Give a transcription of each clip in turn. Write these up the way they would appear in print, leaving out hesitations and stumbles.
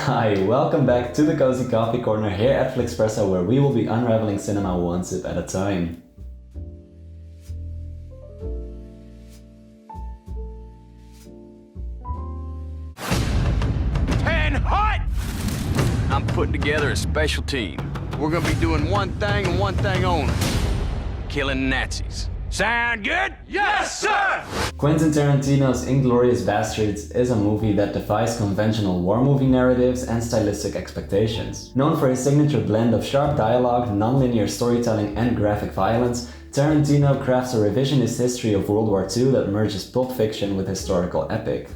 Hi, welcome back to the Cozy Coffee Corner here at Flickspresso, where we will be unraveling cinema one sip at a time. I'm putting together a special team. We're gonna be doing one thing and one thing only. Killing Nazis. Sound good? Yes, sir! Quentin Tarantino's *Inglourious Bastards* is a movie that defies conventional war movie narratives and stylistic expectations. Known for his signature blend of sharp dialogue, non-linear storytelling and graphic violence, Tarantino crafts a revisionist history of World War II that merges pulp fiction with historical epic.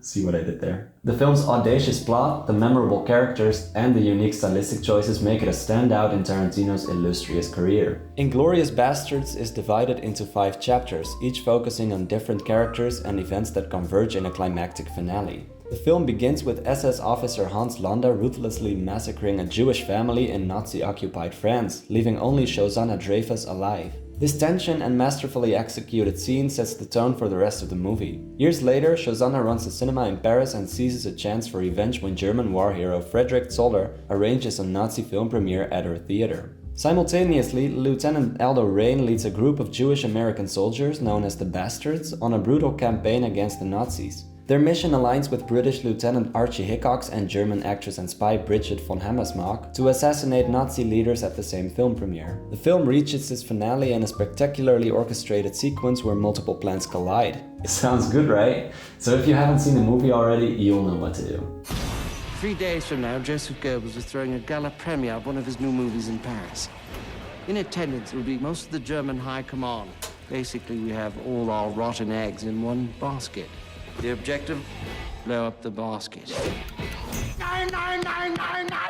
See what I did there? The film's audacious plot, the memorable characters, and the unique stylistic choices make it a standout in Tarantino's illustrious career. *Inglourious Bastards* is divided into 5 chapters, each focusing on different characters and events that converge in a climactic finale. The film begins with SS officer Hans Landa ruthlessly massacring a Jewish family in Nazi-occupied France, leaving only Shosanna Dreyfus alive. This tension and masterfully executed scene sets the tone for the rest of the movie. Years later, Shosanna runs a cinema in Paris and seizes a chance for revenge when German war hero Frederick Zoller arranges a Nazi film premiere at her theater. Simultaneously, Lieutenant Aldo Rain leads a group of Jewish American soldiers known as the Bastards on a brutal campaign against the Nazis. Their mission aligns with British Lieutenant Archie Hickox and German actress and spy Bridget von Hammersmark to assassinate Nazi leaders at the same film premiere. The film reaches its finale in a spectacularly orchestrated sequence where multiple plans collide. It sounds good, right? So if you haven't seen the movie already, you'll know what to do. 3 days from now, Joseph Goebbels is throwing a gala premiere of one of his new movies in Paris. In attendance will be most of the German high command. Basically, we have all our rotten eggs in one basket. The objective? Blow up the basket.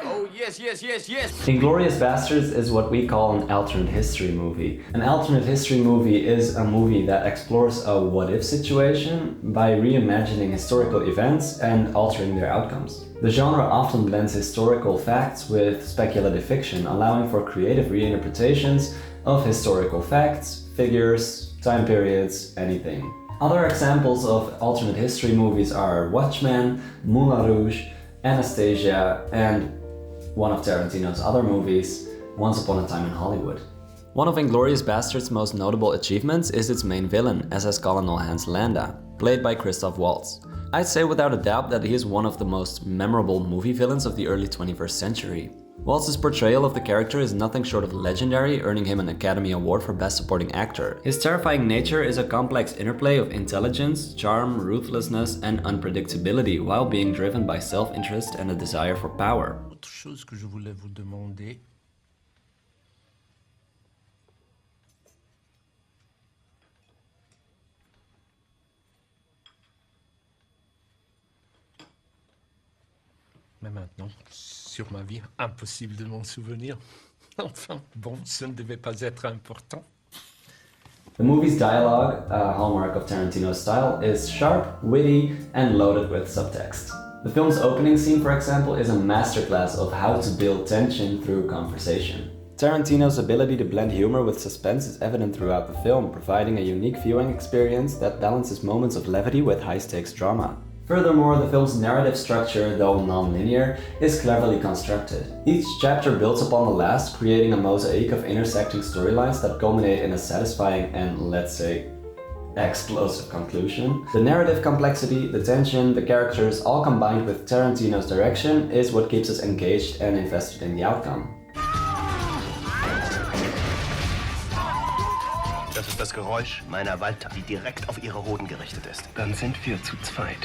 Oh, yes. *Inglourious Bastards* is what we call an alternate history movie. An alternate history movie is a movie that explores a what-if situation by reimagining historical events and altering their outcomes. The genre often blends historical facts with speculative fiction, allowing for creative reinterpretations of historical facts, figures, time periods, anything. Other examples of alternate history movies are Watchmen, Moulin Rouge, Anastasia, and one of Tarantino's other movies, Once Upon a Time in Hollywood. One of *Inglourious Bastards' most notable achievements is its main villain, SS Colonel Hans Landa, played by Christoph Waltz. I'd say without a doubt that he is one of the most memorable movie villains of the early 21st century. Waltz's portrayal of the character is nothing short of legendary, earning him an Academy Award for Best Supporting Actor. His terrifying nature is a complex interplay of intelligence, charm, ruthlessness, and unpredictability, while being driven by self-interest and a desire for power. Autre chose que je voulais vous demander. Mais maintenant, sur ma vie, impossible de m'en souvenir. Enfin, bon, ça ne devait pas être important. The movie's dialogue, a hallmark of Tarantino's style, is sharp, witty, and loaded with subtext. The film's opening scene, for example, is a masterclass of how to build tension through conversation. Tarantino's ability to blend humor with suspense is evident throughout the film, providing a unique viewing experience that balances moments of levity with high-stakes drama. Furthermore, the film's narrative structure, though non-linear, is cleverly constructed. Each chapter builds upon the last, creating a mosaic of intersecting storylines that culminate in a satisfying and, let's say, explosive conclusion. The narrative complexity, the tension, the characters, all combined with Tarantino's direction, is what keeps us engaged and invested in the outcome. Das ist das Geräusch meiner Walter, die direkt auf ihre Hoden gerichtet ist. Dann sind wir zu zweit.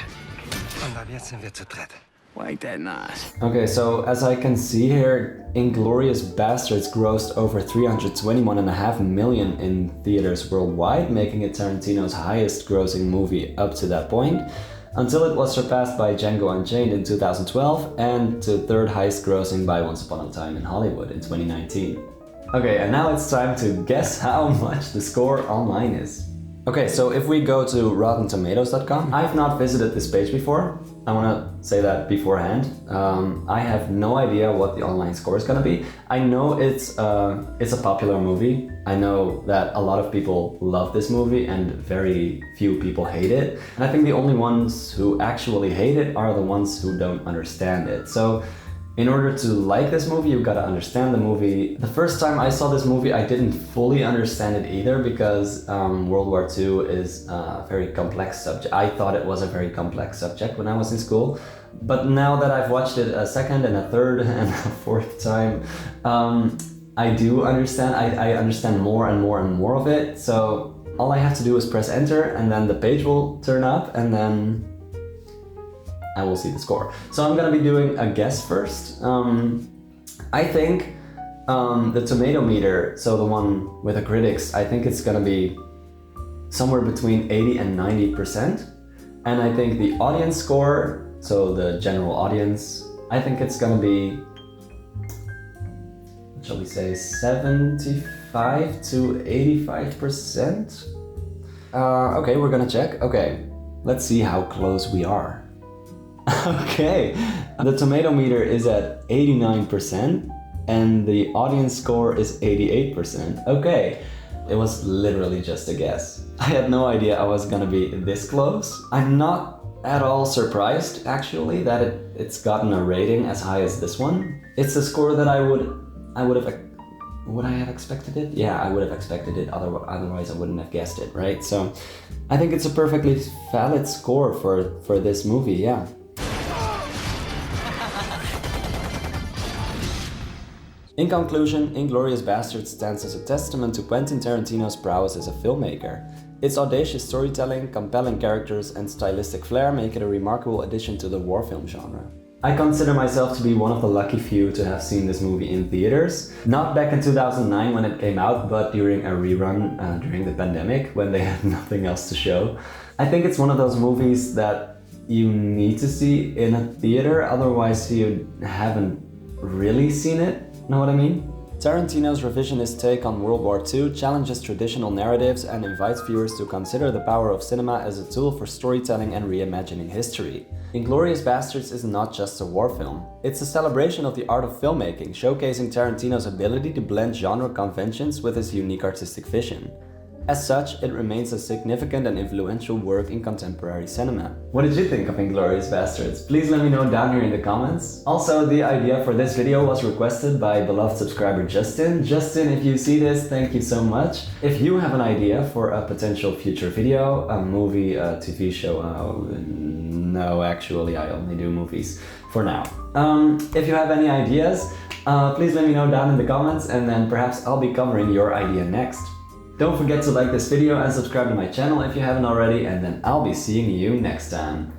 Und ab jetzt sind wir zu dritt. Like that nice. Okay, so as I can see here, *Inglourious Bastards* grossed over 321.5 million in theaters worldwide, making it Tarantino's highest grossing movie up to that point, until it was surpassed by *Django Unchained* in 2012 and to third highest grossing by *Once Upon a Time in Hollywood* in 2019. Okay, and now it's time to guess how much the score online is. Okay, so if we go to RottenTomatoes.com, I've not visited this page before. I want to say that beforehand. I have no idea what the online score is going to be. I know it's a popular movie. I know that a lot of people love this movie and very few people hate it. And I think the only ones who actually hate it are the ones who don't understand it. So in order to like this movie, you've got to understand the movie. The first time I saw this movie, I didn't fully understand it either because World War II is a very complex subject. I thought it was a very complex subject when I was in school. But now that I've watched it a second and a third and a fourth time, I do understand. I understand more and more and more of it. So all I have to do is press enter and then the page will turn up and then I will see the score. So I'm gonna be doing a guess first. I think the tomato meter, so the one with the critics, I think it's gonna be somewhere between 80 and 90%. And I think the audience score, so the general audience, I think it's gonna be, what shall we say, 75 to 85%? Okay, we're gonna check. Okay, let's see how close we are. Okay, the tomato meter is at 89% and the audience score is 88%. Okay, it was literally just a guess. I had no idea I was gonna be this close. I'm not at all surprised actually that it's gotten a rating as high as this one. It's a score that would I have expected it? Yeah, I would have expected it, otherwise I wouldn't have guessed it, right? So I think it's a perfectly valid score for this movie, yeah. In conclusion, Inglourious Basterds stands as a testament to Quentin Tarantino's prowess as a filmmaker. Its audacious storytelling, compelling characters, and stylistic flair make it a remarkable addition to the war film genre. I consider myself to be one of the lucky few to have seen this movie in theaters. Not back in 2009 when it came out, but during a rerun during the pandemic when they had nothing else to show. I think it's one of those movies that you need to see in a theater, otherwise you haven't really seen it. Know what I mean? Tarantino's revisionist take on World War II challenges traditional narratives and invites viewers to consider the power of cinema as a tool for storytelling and reimagining history. Inglourious Basterds is not just a war film. It's a celebration of the art of filmmaking, showcasing Tarantino's ability to blend genre conventions with his unique artistic vision. As such, it remains a significant and influential work in contemporary cinema. What did you think of Inglourious Basterds? Please let me know down here in the comments. Also, the idea for this video was requested by beloved subscriber Justin. Justin, if you see this, thank you so much. If you have an idea for a potential future video, a movie, a TV show, no, actually I only do movies for now. If you have any ideas, please let me know down in the comments and then perhaps I'll be covering your idea next. Don't forget to like this video and subscribe to my channel if you haven't already, and then I'll be seeing you next time.